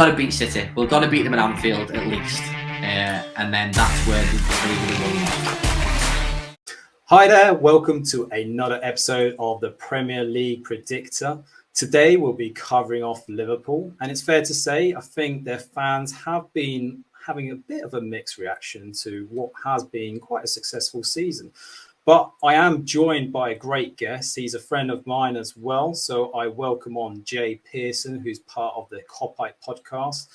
Got to beat City. We've got to beat them at Anfield at least, and then that's where the league will win. Hi there, welcome to another episode of the Premier League Predictor. Today we'll be covering off Liverpool, and it's fair to say I think their fans have been having a bit of a mixed reaction to what has been quite a successful season. But I am joined by a great guest. He's a friend of mine as well. So I welcome on Jay Pearson, who's part of the Kopite Podcast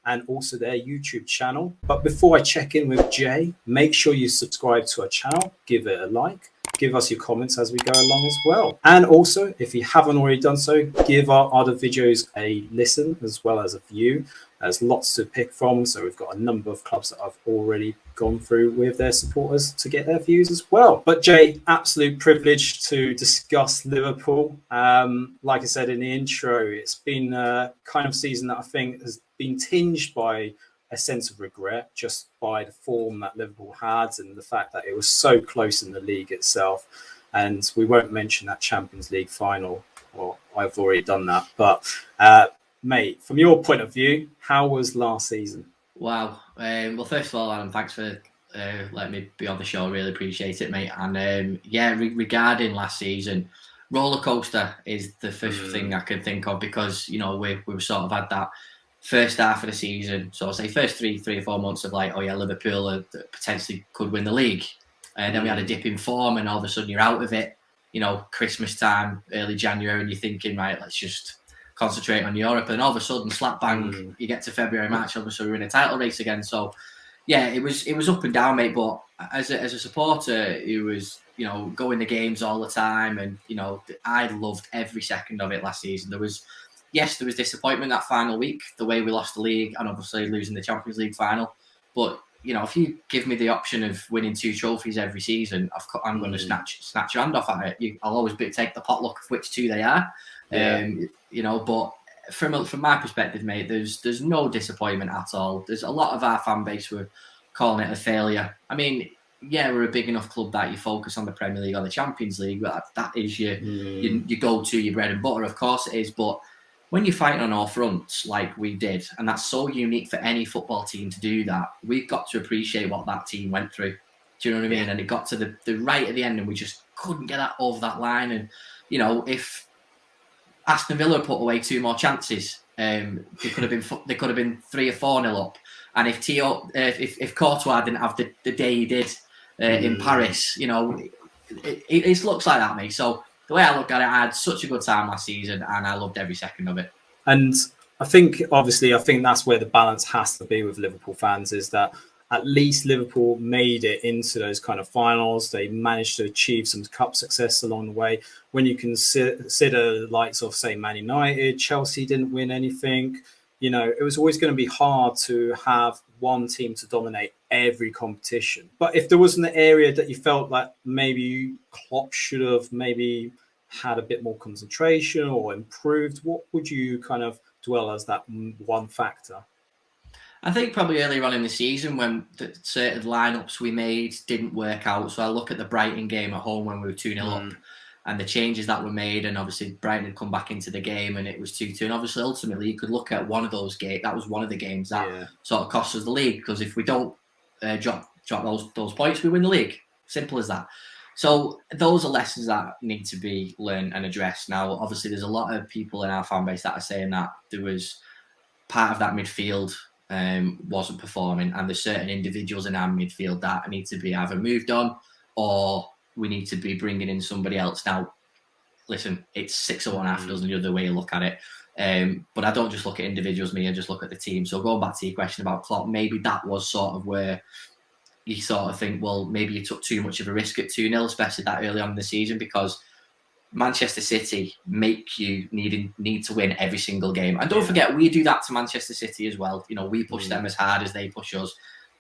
and also their YouTube channel. But before I check in with Jay, make sure you subscribe to our channel, give it a like, give us your comments as we go along as well. And also, if you haven't already done so, give our other videos a listen as well as a view. There's lots to pick from, so we've got a number of clubs that I've already gone through with their supporters to get their views as well. But Jay, absolute privilege to discuss Liverpool. Like I said in the intro, it's been a kind of season that I think has been tinged by a sense of regret just by the form that Liverpool had and the fact that it was so close in the league itself. And we won't mention that Champions League final. Well, I've already done that. But mate, from your point of view, how was last season? Wow. Well, first of all, Adam, thanks for letting me be on the show. Really appreciate it, mate. And regarding last season, roller coaster is the first thing I could think of because, you know, we sort of had that first half of the season. So I'll say first three or 4 months of like, oh yeah, Liverpool potentially could win the league. And then we had a dip in form and all of a sudden you're out of it. You know, Christmas time, early January, and you're thinking, right, let's just concentrate on Europe, and all of a sudden, slap bang, you get to February, March, obviously we're in a title race again. So, yeah, it was up and down, mate. But as a supporter who was, you know, going to games all the time, and you know, I loved every second of it last season. There was disappointment that final week, the way we lost the league, and obviously losing the Champions League final. But you know, if you give me the option of winning 2 trophies every season, I'm going to snatch your hand off at it. I'll always take the potluck of which 2 they are. Yeah. You know, but from my perspective, mate, there's no disappointment at all. There's a lot of our fan base were calling it a failure. I mean, yeah, we're a big enough club that you focus on the Premier League or the Champions League, but that is your go-to, your bread and butter. Of course it is, but when you're fighting on all fronts like we did, and that's so unique for any football team to do that, we've got to appreciate what that team went through. Do you know what I mean? And it got to the right at the end, and we just couldn't get that over that line. And you know, if Aston Villa put away 2 more chances, they could have been 3 or 4-0 up. And if Courtois didn't have the day he did in Paris, you know, it looks like that, mate. So the way I look at it, I had such a good time last season, and I loved every second of it. And I think that's where the balance has to be with Liverpool fans, is that at least Liverpool made it into those kind of finals. They managed to achieve some cup success along the way. When you consider the likes of, say, Man United, Chelsea didn't win anything. You know, it was always going to be hard to have one team to dominate every competition. But if there was an area that you felt like maybe Klopp should have maybe had a bit more concentration or improved, what would you kind of dwell as that one factor? I think probably earlier on in the season when certain lineups we made didn't work out. So I look at the Brighton game at home when we were 2-0 up and the changes that were made, and obviously Brighton had come back into the game and it was 2-2. And obviously ultimately you could look at one of those games. That was one of the games that sort of cost us the league, because if we don't drop those points, we win the league. Simple as that. So those are lessons that need to be learned and addressed. Now, obviously there's a lot of people in our fan base that are saying that there was part of that midfield wasn't performing, and there's certain individuals in our midfield that need to be either moved on or we need to be bringing in somebody else. Now, listen, it's 6 of one, half a dozen the other way you look at it. But I don't just look at individuals, I just look at the team. So going back to your question about Klopp, maybe that was sort of where you sort of think, well, maybe you took too much of a risk at 2-0, especially that early on in the season, because Manchester City make you need to win every single game. And don't forget, we do that to Manchester City as well. You know, we push them as hard as they push us.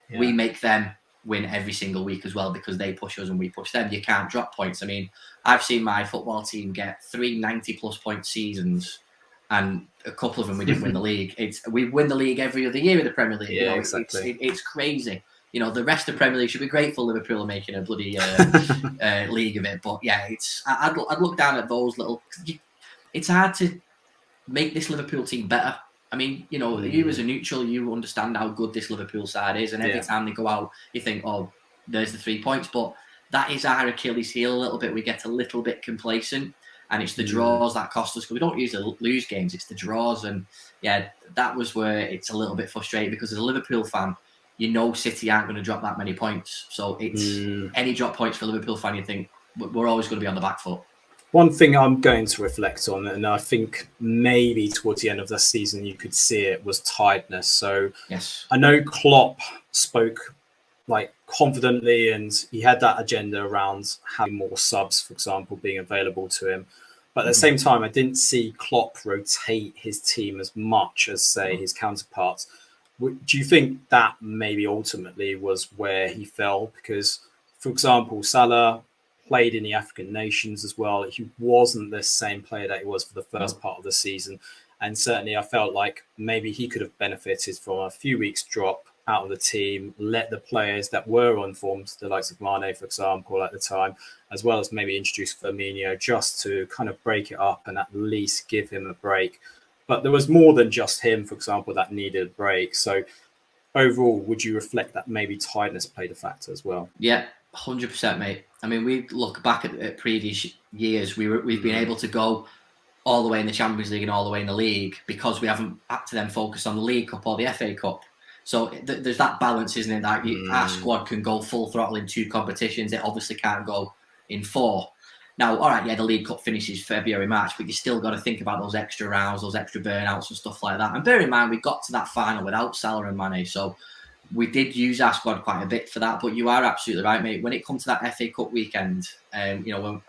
Yeah. We make them win every single week as well because they push us and we push them. You can't drop points. I mean, I've seen my football team get 3 90-plus point seasons, and a couple of them we didn't win the league. We win the league every other year in the Premier League. Yeah, you know, exactly. It's crazy. You know, the rest of the Premier League should be grateful Liverpool are making a bloody league of it. But yeah, I'd look down at those little. It's hard to make this Liverpool team better. I mean, you as a neutral, you understand how good this Liverpool side is, and every time they go out, you think, oh, there's the 3 points. But that is our Achilles heel a little bit. We get a little bit complacent, and it's the draws that cost us, because we don't usually lose games. It's the draws, and that was where it's a little bit frustrating, because as a Liverpool fan, City aren't going to drop that many points. So it's any drop points for a Liverpool fan, you think we're always going to be on the back foot. One thing I'm going to reflect on, and I think maybe towards the end of the season you could see it, was tiredness. So yes, I know Klopp spoke like confidently, and he had that agenda around having more subs, for example, being available to him. But at the same time, I didn't see Klopp rotate his team as much as, say, his counterparts. Do you think that maybe ultimately was where he fell? Because, for example, Salah played in the African nations as well. He wasn't the same player that he was for the first part of the season. And certainly I felt like maybe he could have benefited from a few weeks drop out of the team, let the players that were on form, the likes of Mane, for example, at the time, as well as maybe introduce Firmino, just to kind of break it up and at least give him a break. But there was more than just him, for example, that needed a break. So overall, would you reflect that maybe tiredness played a factor as well? Yeah, 100%, mate. I mean, we look back at previous years, we've been able to go all the way in the Champions League and all the way in the league because we haven't had to then focus on the League Cup or the FA Cup. So there's that balance, isn't it? That our squad can go full throttle in 2 competitions. It obviously can't go in 4. Now, all right, the League Cup finishes February, March, but you still got to think about those extra rounds, those extra burnouts and stuff like that. And bear in mind, we got to that final without Salah and Mane, so we did use our squad quite a bit for that. But you are absolutely right, mate. When it comes to that FA Cup weekend, we go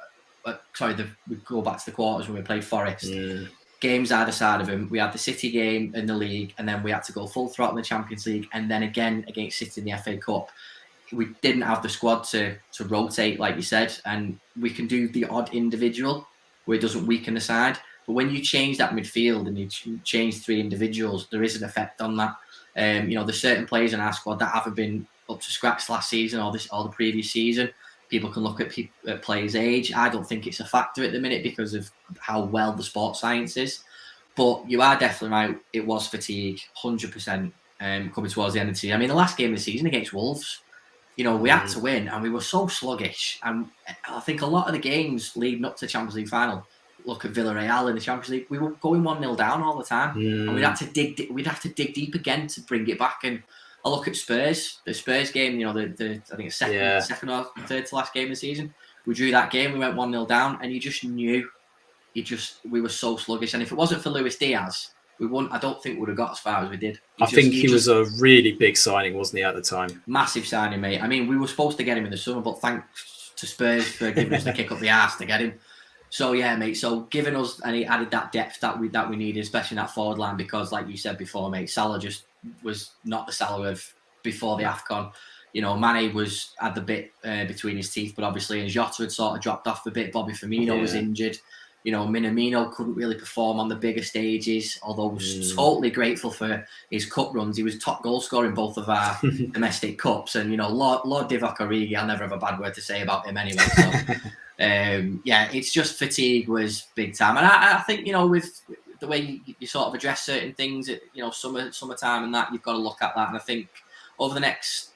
back to the quarters when we played Forest. Games either side of him. We had the City game in the league, and then we had to go full throttle in the Champions League, and then again against City in the FA Cup. We didn't have the squad to rotate, like you said, and we can do the odd individual where it doesn't weaken the side. But when you change that midfield and you change 3 individuals, there is an effect on that. There's certain players in our squad that haven't been up to scratch last season or the previous season. People can look at players' age. I don't think it's a factor at the minute because of how well the sports science is. But you are definitely right. It was fatigue, 100%, coming towards the end of the season. I mean, the last game of the season against Wolves, we had to win, and we were so sluggish. And I think a lot of the games leading up to the Champions League final, look at Villarreal in the Champions League, we were going 1-0 down all the time, and we'd have to dig deep again to bring it back. And I look at Spurs, the Spurs game, I think it's second or third to last game of the season. We drew that game, we went 1-0 down, and you just knew, we were so sluggish. And if it wasn't for Luis Diaz, I don't think we would have got as far as we did. I think he was a really big signing, wasn't he, at the time? Massive signing, mate. I mean, we were supposed to get him in the summer, but thanks to Spurs for giving us the kick up the arse to get him. So yeah, mate. So giving us, and he added that depth that we needed, especially in that forward line, because like you said before, mate, Salah just was not the Salah of before the AFCON. Mane had the bit between his teeth, but obviously, and Jota had sort of dropped off a bit. Bobby Firmino was injured. Minamino couldn't really perform on the bigger stages, although I was totally grateful for his cup runs. He was top goal scorer in both of our domestic cups. And, Lord Divock Origi, I'll never have a bad word to say about him anyway. So, it's just fatigue was big time. And I think, with the way you sort of address certain things, summertime and that, you've got to look at that. And I think over the next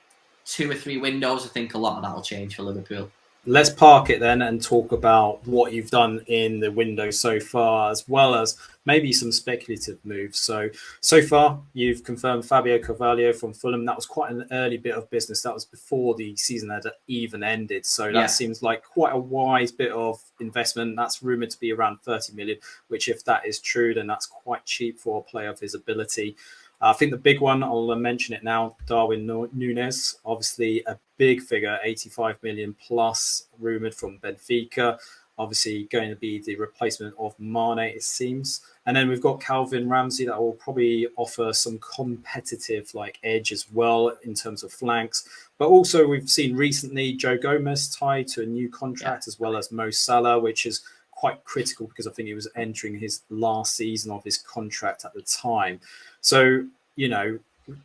2 or 3 windows, I think a lot of that will change for Liverpool. Let's park it then and talk about what you've done in the window so far, as well as maybe some speculative moves. So far, you've confirmed Fabio Carvalho from Fulham. That was quite an early bit of business. That was before the season had even ended. So that seems like quite a wise bit of investment. That's rumoured to be around 30 million, which if that is true, then that's quite cheap for a player of his ability. I think the big one, I'll mention it now, Darwin Nunez, obviously a big figure, 85 million plus, rumoured from Benfica, obviously going to be the replacement of Mane, it seems. And then we've got Calvin Ramsey that will probably offer some competitive edge as well in terms of flanks. But also we've seen recently Joe Gomez tied to a new contract as well as Mo Salah, which is quite critical because I think he was entering his last season of his contract at the time. So,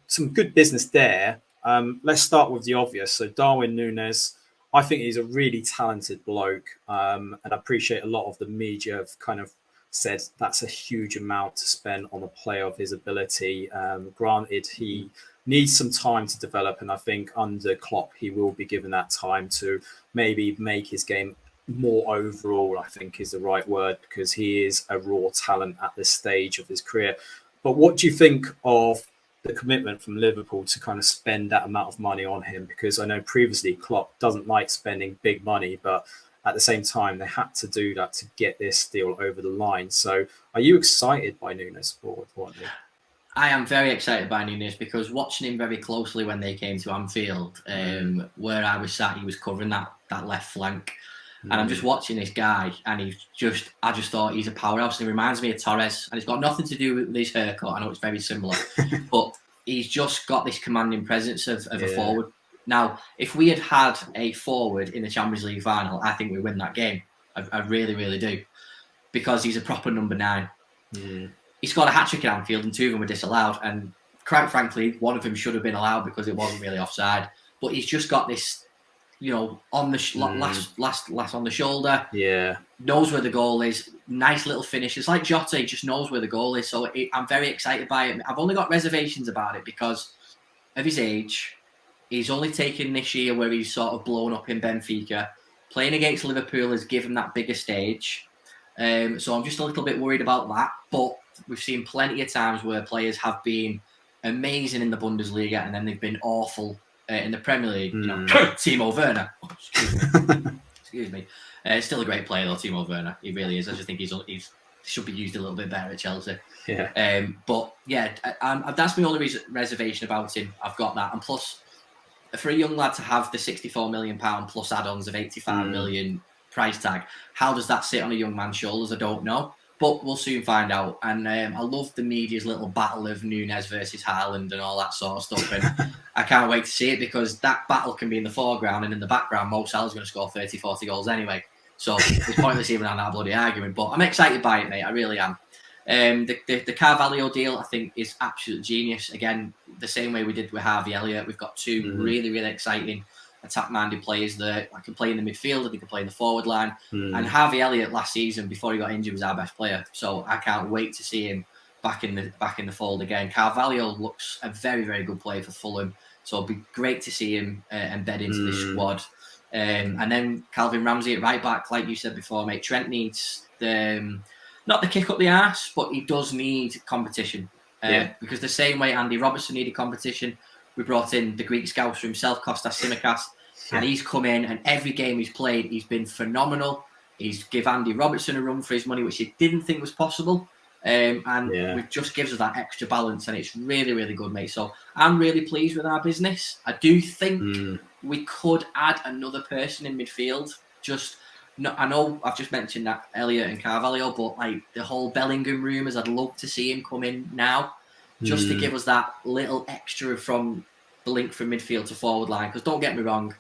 some good business there. Let's start with the obvious. So Darwin Nunez, I think he's a really talented bloke. And I appreciate a lot of the media have kind of said that's a huge amount to spend on a player of his ability. Granted, he needs some time to develop, and I think under Klopp, he will be given that time to maybe make his game more overall, I think is the right word, because he is a raw talent at this stage of his career. But what do you think of the commitment from Liverpool to kind of spend that amount of money on him? Because I know previously Klopp doesn't like spending big money, but at the same time, they had to do that to get this deal over the line. So are you excited by Nunez for Watford? I am very excited by Nunez because watching him very closely when they came to Anfield, where I was sat, he was covering that left flank. And I'm just watching this guy, and I just thought he's a powerhouse. And he reminds me of Torres, and it's got nothing to do with his haircut. I know it's very similar, but he's just got this commanding presence of a forward. Now, if we had a forward in the Champions League final, I think we win that game. I really, really do, because he's a proper number 9. He scored a hat-trick at Anfield, and 2 of them were disallowed. And quite frankly, one of them should have been allowed because it wasn't really offside. But he's just got this, on the last on the shoulder. Yeah, knows where the goal is. Nice little finish. It's like Jota, he just knows where the goal is. So I'm very excited by it. I've only got reservations about it because of his age. He's only taken this year where he's sort of blown up in Benfica. Playing against Liverpool has given that bigger stage. So I'm just a little bit worried about that. But we've seen plenty of times where players have been amazing in the Bundesliga and then they've been awful in the Premier League. Timo Werner. Excuse me. Still a great player though, Timo Werner. He really is. I just think he should be used a little bit better at Chelsea. Yeah. But yeah, that's my only reservation about him. I've got that. And plus, for a young lad to have the £64 million plus add-ons of 85 million price tag, how does that sit on a young man's shoulders? I don't know. But we'll soon find out. And I love the media's little battle of Nunez versus Haaland and all that sort of stuff. And I can't wait to see it because that battle can be in the foreground, and in the background, Mo Salah's going to score 30, 40 goals anyway. So it's pointless even on that bloody argument. But I'm excited by it, mate. I really am. The Carvalho deal, I think, is absolute genius. Again, the same way we did with Harvey Elliott. We've got 2 really, really exciting attack-minded players that can play in the midfield and they can play in the forward line. And Harvey Elliott last season, before he got injured, was our best player. So I can't wait to see him back in the fold again. Carvalho looks a very, very good player for Fulham. So it'll be great to see him embed into the squad. And then Calvin Ramsey at right back, like you said before, mate. Trent needs not the kick up the arse, but he does need competition. Because the same way Andy Robertson needed competition, we brought in the Greek scouser himself, Kostas Tsimikas, and he's come in, and every game he's played, he's been phenomenal. He's give Andy Robertson a run for his money, which he didn't think was possible. It just gives us that extra balance, and it's really, really good, mate. So I'm really pleased with our business. I do think we could add another person in midfield. I know I've just mentioned that Elliott and Carvalho, but like the whole Bellingham rumours, I'd love to see him come in now, just to give us that little extra from the link from midfield to forward line. Because don't get me wrong,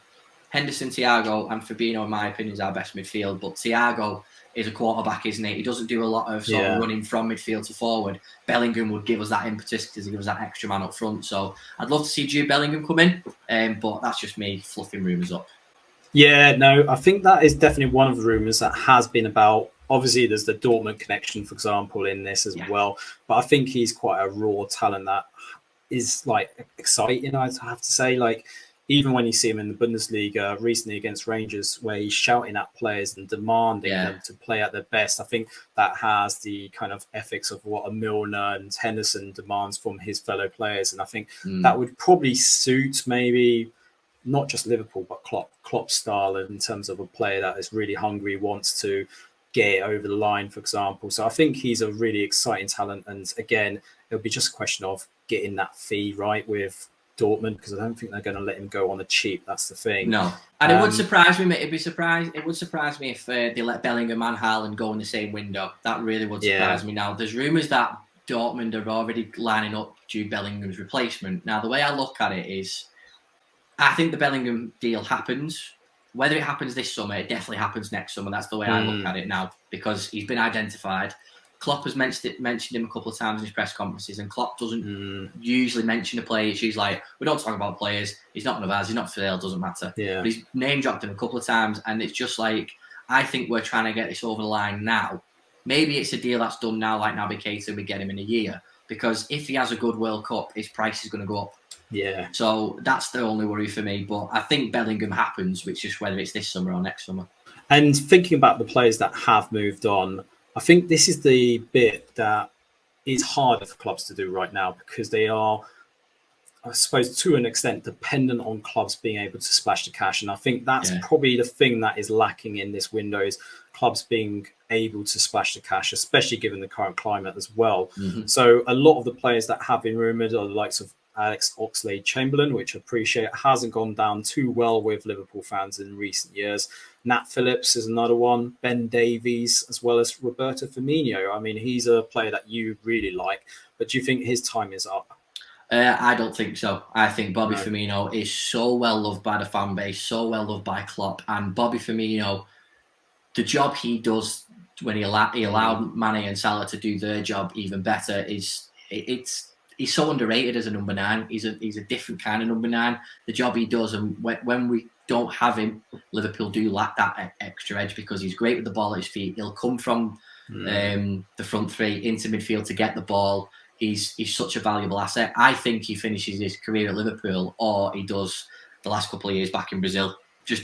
Henderson, Thiago, and Fabinho, in my opinion, is our best midfield. But Thiago is a quarterback, isn't he? He doesn't do a lot of sort of running from midfield to forward. Bellingham would give us that impetus because he gives us that extra man up front. So I'd love to see Jude Bellingham come in, but that's just me fluffing rumours up. Yeah, no, I think that is definitely one of the rumours that has been about. Obviously, there's the Dortmund connection, for example, in this as well. But I think he's quite a raw talent that is like exciting, I have to say. Like, even when you see him in the Bundesliga recently against Rangers, where he's shouting at players and demanding them to play at their best, I think that has the kind of ethics of what a Milner and Henderson demands from his fellow players. And I think that would probably suit maybe not just Liverpool, but Klopp's style in terms of a player that is really hungry, wants to get it over the line, for example. So I think he's a really exciting talent. And again, it'll be just a question of getting that fee right with Dortmund, because I don't think they're going to let him go on the cheap. That's the thing. No. And it would surprise me, mate. It would surprise me if they let Bellingham and Haaland go in the same window. That really would surprise me. Now, there's rumours that Dortmund are already lining up Jude Bellingham's replacement. Now, the way I look at it is, I think the Bellingham deal happens. Whether it happens this summer, it definitely happens next summer. That's the way I look at it now, because he's been identified. Klopp has mentioned him a couple of times in his press conferences, and Klopp doesn't usually mention a player. She's like, we don't talk about players. He's not one of ours. He's not for sale. Doesn't matter. Yeah. But he's name dropped him a couple of times, and it's just like, I think we're trying to get this over the line now, maybe it's a deal that's done now, like Naby Keita, we get him in a year. Because if he has a good World Cup, his price is going to go up. Yeah. So that's the only worry for me. But I think Bellingham happens, which is whether it's this summer or next summer. And thinking about the players that have moved on, I think this is the bit that is harder for clubs to do right now because they are, I suppose, to an extent, dependent on clubs being able to splash the cash. And I think that's probably the thing that is lacking in this window is clubs being able to splash the cash, especially given the current climate as well. Mm-hmm. So a lot of the players that have been rumoured are the likes of Alex Oxlade-Chamberlain, which I appreciate hasn't gone down too well with Liverpool fans in recent years. Nat Phillips is another one, Ben Davies, as well as Roberto Firmino. I mean, he's a player that you really like, but do you think his time is up? I don't think so. I think Bobby Firmino is so well loved by the fan base, so well loved by Klopp, and Bobby Firmino, the job he does when he allowed Mane and Salah to do their job even better he's so underrated as a number 9. He's a different kind of number 9. The job he does, and when we don't have him, Liverpool do lack that extra edge because he's great with the ball at his feet. He'll come from the front three into midfield to get the ball. He's such a valuable asset. I think he finishes his career at Liverpool, or he does the last couple of years back in Brazil.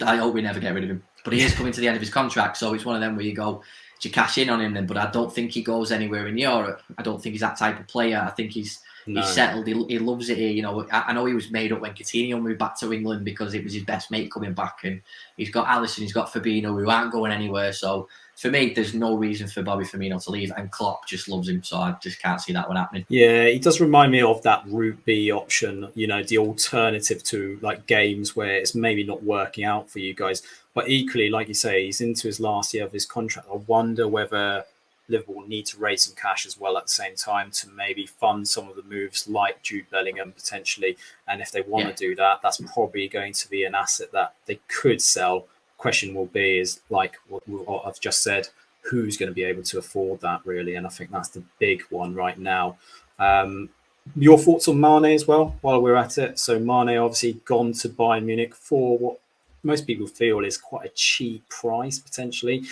I hope we never get rid of him. But he is coming to the end of his contract, so it's one of them where you go, do you cash in on him then? But I don't think he goes anywhere in Europe. I don't think he's that type of player. I think he's settled. He loves it here. You know, I know he was made up when Coutinho moved back to England because it was his best mate coming back, and he's got Alisson, he's got Fabinho, who aren't going anywhere. So for me, there's no reason for Bobby Firmino to leave, and Klopp just loves him, so I just can't see that one happening. Yeah, he does remind me of that Route B option, you know, the alternative to like games where it's maybe not working out for you guys. But equally, like you say, he's into his last year of his contract. I wonder whether Liverpool need to raise some cash as well at the same time to maybe fund some of the moves like Jude Bellingham potentially. And if they want to do that, that's probably going to be an asset that they could sell. Question will be is like what I've just said, who's going to be able to afford that really? And I think that's the big one right now. Your thoughts on Mane as well while we're at it? So Mane obviously gone to Bayern Munich for what most people feel is quite a cheap price potentially.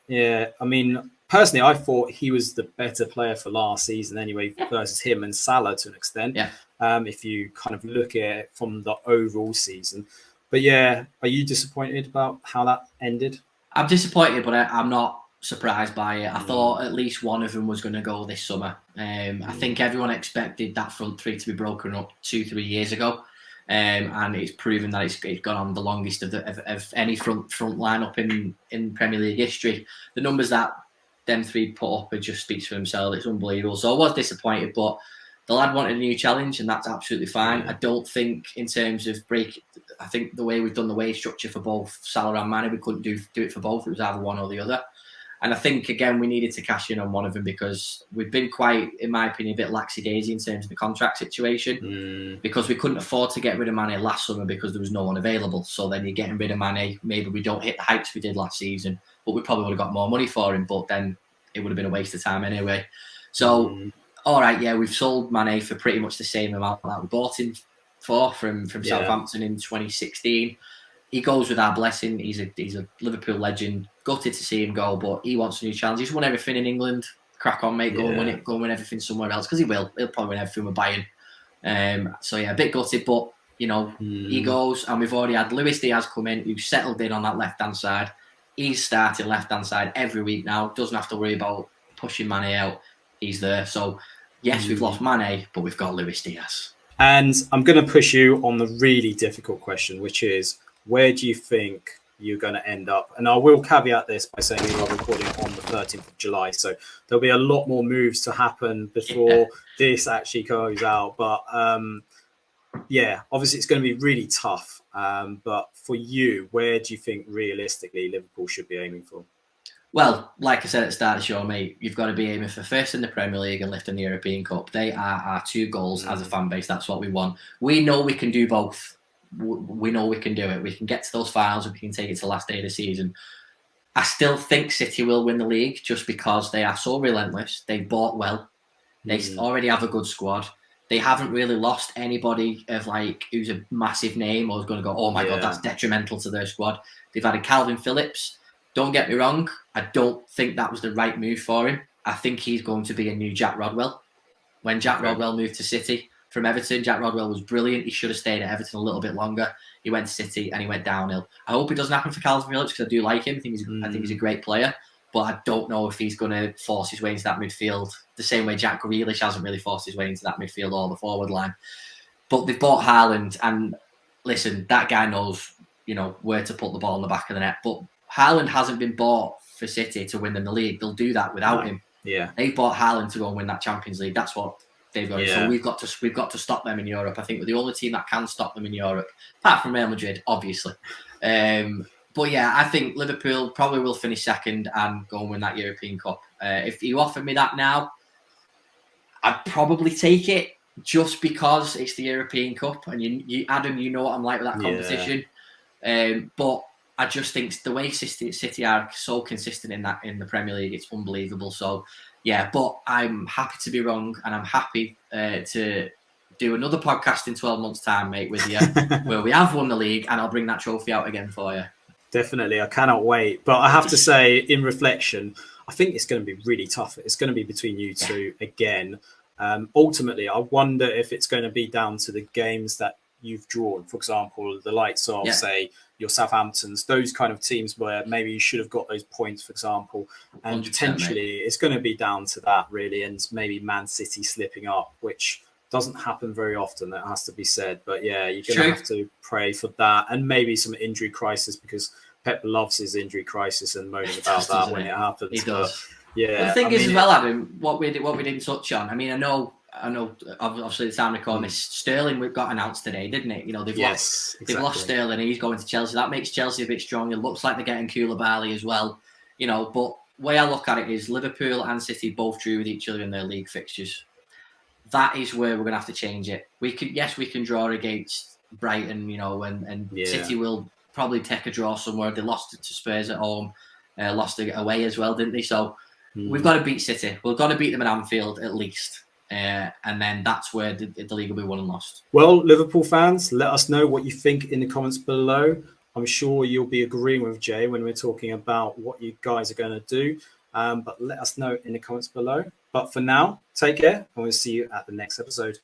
Yeah, I mean, personally, I thought he was the better player for last season anyway versus him and Salah to an extent. Yeah. If you kind of look at it from the overall season. But yeah, are you disappointed about how that ended? I'm disappointed, but I'm not surprised by it. I thought at least one of them was going to go this summer. I think everyone expected that front three to be broken up 2-3 years ago. And it's proven that it's gone on the longest of any front lineup in Premier League history. The numbers that them three put up, it just speaks for themselves. It's unbelievable. So I was disappointed, but the lad wanted a new challenge, and that's absolutely fine. I don't think in terms of I think the way we've done the wage structure for both Salah and Mane, we couldn't do it for both. It was either one or the other. And I think, again, we needed to cash in on one of them because we've been quite, in my opinion, a bit laxy-daisy in terms of the contract situation because we couldn't afford to get rid of Mane last summer because there was no one available. So then you're getting rid of Mane. Maybe we don't hit the heights we did last season, but we probably would have got more money for him. But then it would have been a waste of time anyway. So, all right, yeah, we've sold Mane for pretty much the same amount that we bought him for from Southampton in 2016. He goes with our blessing. He's a Liverpool legend. Gutted to see him go, but he wants a new challenge. He's won everything in England. Crack on, mate. Go and win it. Go and win everything somewhere else because he will. He'll probably win everything with Bayern. So yeah, a bit gutted, but you know, he goes, and we've already had Luis Diaz come in, who's settled in on that left-hand side. He's starting left-hand side every week now. Doesn't have to worry about pushing Mane out. He's there. So yes, we've lost Mane, but we've got Luis Diaz. And I'm going to push you on the really difficult question, which is, where do you think you're going to end up? And I will caveat this by saying we are recording on the 13th of July. So there'll be a lot more moves to happen before this actually goes out. But obviously it's going to be really tough. But for you, where do you think realistically Liverpool should be aiming for? Well, like I said at the start of the show, mate, you've got to be aiming for first in the Premier League and lifting the European Cup. They are our two goals as a fan base. That's what we want. We know we can do both. We know we can do it. We can get to those finals and we can take it to the last day of the season. I still think City will win the league just because they are so relentless. They bought well. They already have a good squad. They haven't really lost anybody of like who's a massive name or is going to go, oh my God, that's detrimental to their squad. They've added Calvin Phillips, Don't get me wrong, I don't think that was the right move for him. I think he's going to be a new Jack Rodwell. When Jack Rodwell moved to City from Everton, Jack Rodwell was brilliant. He should have stayed at Everton a little bit longer. He went to City and he went downhill. I hope it doesn't happen for Calvin Phillips because I do like him. I think he's a great player. But I don't know if he's going to force his way into that midfield the same way Jack Grealish hasn't really forced his way into that midfield or the forward line. But they've bought Haaland, and listen, that guy knows, where to put the ball in the back of the net. But Haaland hasn't been bought for City to win them the league. They'll do that without him. Yeah, they've bought Haaland to go and win that Champions League. That's what they've got. So we've got to stop them in Europe. I think we're the only team that can stop them in Europe, apart from Real Madrid, obviously. But yeah, I think Liverpool probably will finish second and go and win that European Cup. If you offered me that now, I'd probably take it just because it's the European Cup. And you Adam, you know what I'm like with that competition. But I just think the way City are so consistent in the Premier League, it's unbelievable. So yeah, but I'm happy to be wrong, and I'm happy to do another podcast in 12 months' time, mate, with you, where we have won the league, and I'll bring that trophy out again for you. Definitely. I cannot wait. But I have to say, in reflection, I think it's going to be really tough. It's going to be between you two again. Ultimately, I wonder if it's going to be down to the games that you've drawn. For example, the likes of, say, your Southamptons, those kind of teams where maybe you should have got those points, for example. And potentially it's going to be down to that, really, and maybe Man City slipping up, which doesn't happen very often, that has to be said. But yeah, you're going to have to pray for that, and maybe some injury crisis, because Pep loves his injury crisis and moaning about that when it happens. He does. But, yeah. The thing is, as well, Adam, what we didn't touch on. I mean, I know. Obviously, the time recording this, Sterling got announced today, didn't it? They've lost Sterling. He's going to Chelsea. That makes Chelsea a bit strong. It looks like they're getting Koulibaly as well. But the way I look at it is Liverpool and City both drew with each other in their league fixtures. That is where we're going to have to change it. We can draw against Brighton, and City will probably take a draw somewhere. They lost to Spurs at home, lost away as well, didn't they? So we've got to beat City. We've got to beat them at Anfield at least. And then that's where the league will be won and lost. Well, Liverpool fans, let us know what you think in the comments below. I'm sure you'll be agreeing with Jay when we're talking about what you guys are going to do. But let us know in the comments below. But for now, take care, and we'll see you at the next episode.